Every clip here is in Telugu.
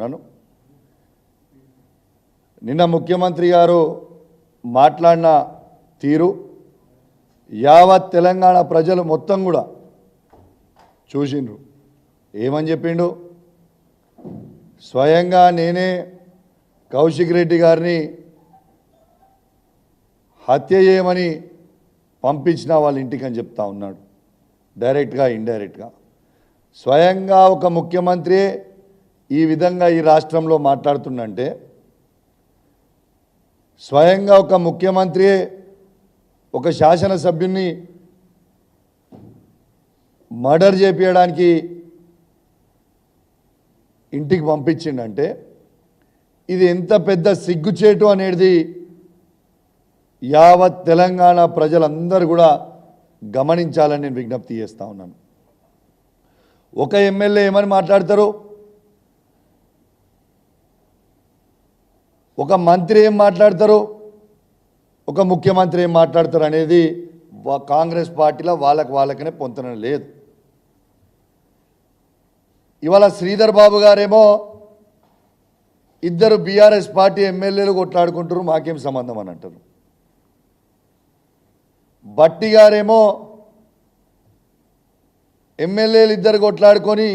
ఉన్నాను. నిన్న ముఖ్యమంత్రి గారు మాట్లాడిన తీరు యావత్ తెలంగాణ ప్రజలు మొత్తం కూడా చూసిండ్రు. ఏమని చెప్పిండు? స్వయంగా నేనే కౌశిక్ రెడ్డి గారిని హత్య చేయమని పంపించిన వాళ్ళ ఇంటికి అని చెప్తా ఉన్నాడు. డైరెక్ట్గా ఇండైరెక్ట్గా స్వయంగా ఒక ముఖ్యమంత్రి ఈ విధంగా ఈ రాష్ట్రంలో మాట్లాడుతుందంటే, స్వయంగా ఒక ముఖ్యమంత్రి ఒక శాసనసభ్యుని మర్డర్ చేపించడానికి ఇంటికి పంపించిండంటే ఇది ఎంత పెద్ద సిగ్గుచేటు అనేది యావత్ తెలంగాణ ప్రజలందరూ కూడా గమనించాలని నేను విజ్ఞప్తి చేస్తూ ఉన్నాను. ఒక ఎమ్మెల్యే ఏమని మాట్లాడతారు, ఒక మంత్రి ఏం మాట్లాడతారు, ఒక ముఖ్యమంత్రి ఏం మాట్లాడతారు అనేది కాంగ్రెస్ పార్టీలో వాళ్ళకనే పొంతన లేదు. ఇవాళ శ్రీధర్ బాబు గారేమో ఇద్దరు బీఆర్ఎస్ పార్టీ ఎమ్మెల్యేలు కొట్లాడుకుంటారు, మాకేం సంబంధం అని అంటారు. బట్టి గారేమో ఎమ్మెల్యేలు ఇద్దరు కొట్లాడుకొని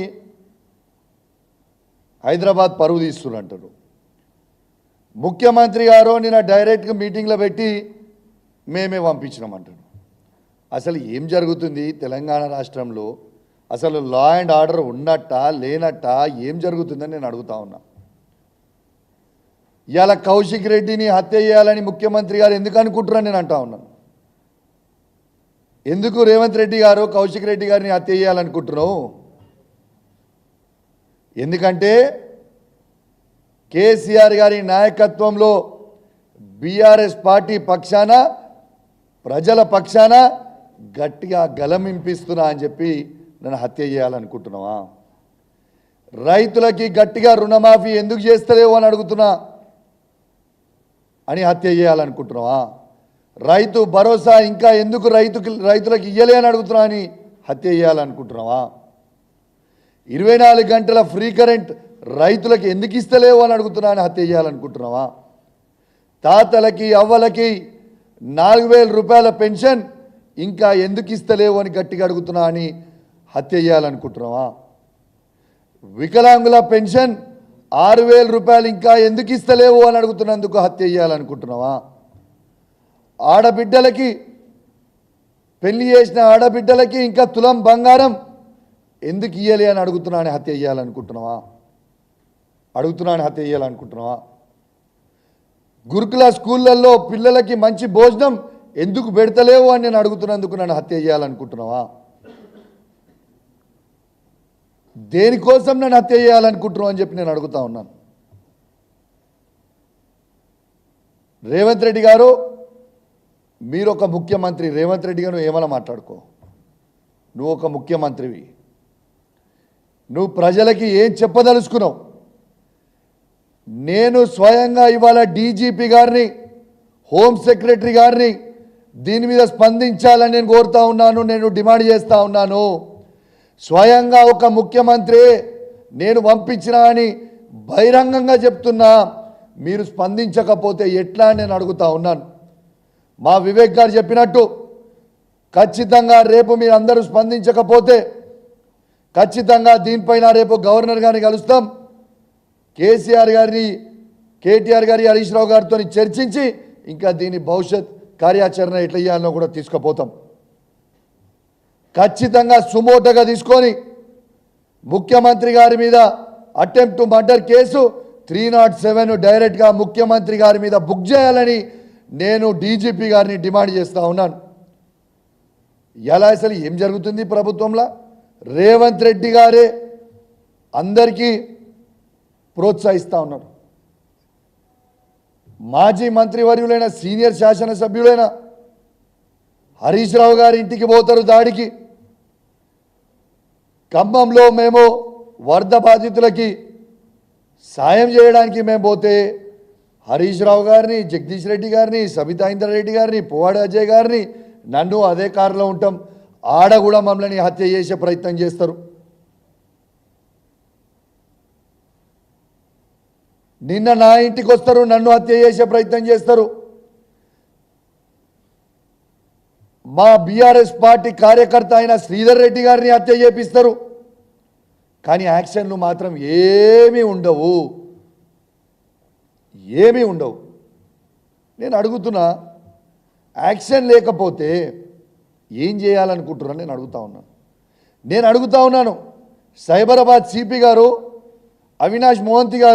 హైదరాబాద్ పరువు తీస్తున్నారు అంటారు. ముఖ్యమంత్రి గారు నిన్న డైరెక్ట్గా మీటింగ్లో పెట్టి మేమే పంపించినామంటారు. అసలు ఏం జరుగుతుంది తెలంగాణ రాష్ట్రంలో? అసలు లా అండ్ ఆర్డర్ ఉన్నట్టా లేనట్టా ఏం జరుగుతుందని నేను అడుగుతా ఉన్నా. ఇవాళ కౌశిక్ రెడ్డిని హత్య చేయాలని ముఖ్యమంత్రి గారు ఎందుకు అనుకుంటున్నారని నేను అంటా ఉన్నాను. ఎందుకు రేవంత్ రెడ్డి గారు కౌశిక్ రెడ్డి గారిని హత్య చేయాలనుకుంటున్నావు? ఎందుకంటే కేసీఆర్ గారి నాయకత్వంలో బీఆర్ఎస్ పార్టీ పక్షాన ప్రజల పక్షాన గట్టిగా గలమింపిస్తున్నా అని చెప్పి నన్ను హత్య చేయాలనుకుంటున్నావా? రైతులకి గట్టిగా రుణమాఫీ ఎందుకు చేస్తలేవు అని అడుగుతున్నా అని హత్య చేయాలనుకుంటున్నావా? రైతు భరోసా ఇంకా ఎందుకు రైతులకు ఇయ్యలే అని అడుగుతున్నా అని హత్య చేయాలనుకుంటున్నావా? 24 గంటల ఫ్రీ కరెంట్ రైతులకు ఎందుకు ఇస్తలేవు అని అడుగుతున్నా అని హత్య చేయాలనుకుంటున్నావా? తాతలకి అవ్వలకి 4000 రూపాయల పెన్షన్ ఇంకా ఎందుకు ఇస్తలేవు అని గట్టిగా అడుగుతున్నా అని హత్య చేయాలనుకుంటున్నావా? వికలాంగుల పెన్షన్ 6000 రూపాయలు ఇంకా ఎందుకు ఇస్తలేవు అని అడుగుతున్నందుకు హత్య చేయాలనుకుంటున్నావా? ఆడబిడ్డలకి పెళ్లి చేసిన ఆడబిడ్డలకి ఇంకా తులం బంగారం ఎందుకు ఇయ్యలే అని అడుగుతున్నాను హత్య చేయాలనుకుంటున్నావా? హత్య చేయాలనుకుంటున్నావా? గురుకుల స్కూళ్ళల్లో పిల్లలకి మంచి భోజనం ఎందుకు పెడతలేవు అని నేను అడుగుతున్నందుకు నన్ను హత్య చేయాలనుకుంటున్నావా? దేనికోసం నన్ను హత్య చేయాలనుకుంటున్నావు అని చెప్పి నేను అడుగుతా ఉన్నాను. రేవంత్ రెడ్డి గారు, మీరు ఒక ముఖ్యమంత్రి. రేవంత్ రెడ్డి గారు ఏమైనా మాట్లాడుకో, నువ్వు ఒక ముఖ్యమంత్రివి. నువ్వు ప్రజలకి ఏం చెప్పదలుచుకున్నావు? నేను స్వయంగా ఇవాళ డీజీపీ గారిని, హోమ్ సెక్రటరీ గారిని దీని మీద స్పందించాలని నేను కోరుతా ఉన్నాను, నేను డిమాండ్ చేస్తూ ఉన్నాను. స్వయంగా ఒక ముఖ్యమంత్రి నేను పంపించినా అని బహిరంగంగా చెప్తున్నా. మీరు స్పందించకపోతే ఎట్లా అని నేను అడుగుతా ఉన్నాను. మా వివేక్ గారు చెప్పినట్టు ఖచ్చితంగా రేపు మీరు అందరూ స్పందించకపోతే ఖచ్చితంగా దీనిపైన రేపు గవర్నర్ గారిని కలుస్తాం. కేసీఆర్ గారిని, కేటీఆర్ గారి, హరీష్ రావు గారితో చర్చించి ఇంకా దీని భవిష్యత్ కార్యాచరణ ఎట్లా చేయాలో కూడా తీసుకుపోతాం. ఖచ్చితంగా సుమోటోగా తీసుకొని ముఖ్యమంత్రి గారి మీద అటెంప్ట్ టు మర్డర్ కేసు 307 డైరెక్ట్గా ముఖ్యమంత్రి గారి మీద బుక్ చేయాలని నేను డీజీపీ గారిని డిమాండ్ చేస్తూ ఉన్నాను. ఎలా అసలు ఏం జరుగుతుంది ప్రభుత్వంలో? రేవంత్ రెడ్డి గారే అందరికీ ప్రోత్సహిస్తూ ఉన్నారు. మాజీ మంత్రివర్యులైన సీనియర్ శాసనసభ్యులైన హరీష్ రావు గారి ఇంటికి పోతారు దాడికి. ఖమ్మంలో మేము వరద బాధితులకి సాయం చేయడానికి మేము పోతే హరీష్ రావు గారిని, జగదీష్ రెడ్డి గారిని, సబితా ఇంద్రారెడ్డి గారిని, పువ్వాడ అజయ్ గారిని, నన్ను అదే కారులో ఉంటాం, ఆడ కూడా మమ్మల్ని హత్య చేసే ప్రయత్నం చేస్తారు. నిన్న నా ఇంటికి వస్తారు, నన్ను హత్య చేసే ప్రయత్నం చేస్తారు. మా బీఆర్ఎస్ పార్టీ కార్యకర్త అయిన శ్రీధర్ రెడ్డి గారిని హత్య చేపిస్తారు. కానీ యాక్షన్లు మాత్రం ఏమీ ఉండవు, ఏమీ ఉండవు. నేను అడుగుతున్నా, యాక్షన్ లేకపోతే ఏం చేయాలనుకుంటున్నాను నేను అడుగుతా ఉన్నాను. సైబరాబాద్ సిపి గారు అవినాష్ మోహంతి గారు